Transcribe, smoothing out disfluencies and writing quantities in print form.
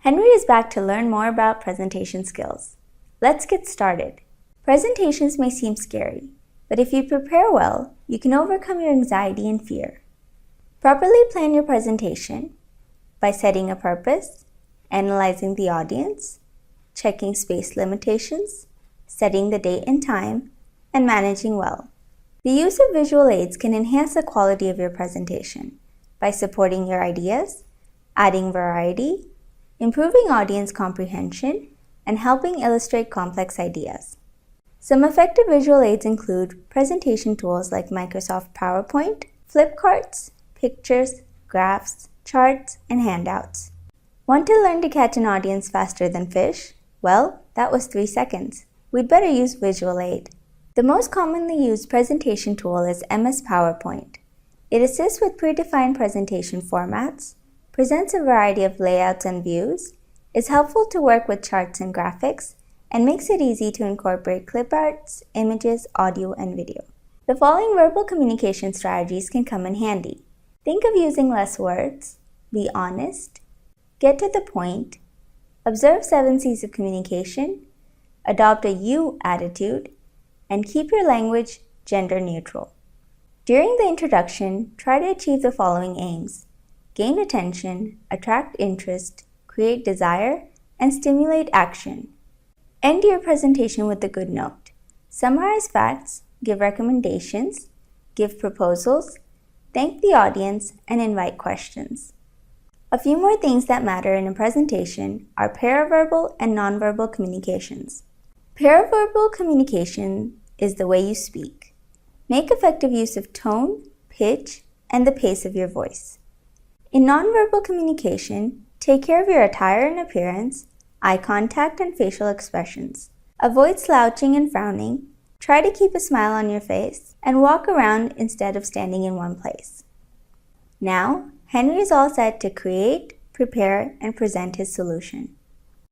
Henry is back to learn more about presentation skills. Let's get started. Presentations may seem scary, but if you prepare well, you can overcome your anxiety and fear. Properly plan your presentation by setting a purpose, analyzing the audience, checking space limitations, setting the date and time, and managing well. The use of visual aids can enhance the quality of your presentation by supporting your ideas, adding variety, improving audience comprehension, and helping illustrate complex ideas. Some effective visual aids include presentation tools like Microsoft PowerPoint, flip charts, pictures, graphs, charts, and handouts. Want to learn to catch an audience faster than fish? Well, that was 3 seconds. We'd better use visual aid. The most commonly used presentation tool is MS PowerPoint. It assists with predefined presentation formats, presents a variety of layouts and views, is helpful to work with charts and graphics, and makes it easy to incorporate clip arts, images, audio, and video. The following verbal communication strategies can come in handy. Think of using less words, be honest, get to the point, observe 7 C's of communication, adopt a you attitude, and keep your language gender neutral. During the introduction, try to achieve the following aims: gain attention, attract interest, create desire, and stimulate action. End your presentation with a good note. Summarize facts, give recommendations, give proposals, thank the audience, and invite questions. A few more things that matter in a presentation are paraverbal and nonverbal communications. Paraverbal communication is the way you speak. Make effective use of tone, pitch, and the pace of your voice. In nonverbal communication, take care of your attire and appearance, eye contact, and facial expressions. Avoid slouching and frowning, try to keep a smile on your face, and walk around instead of standing in one place. Now, Henry is all set to create, prepare, and present his solution.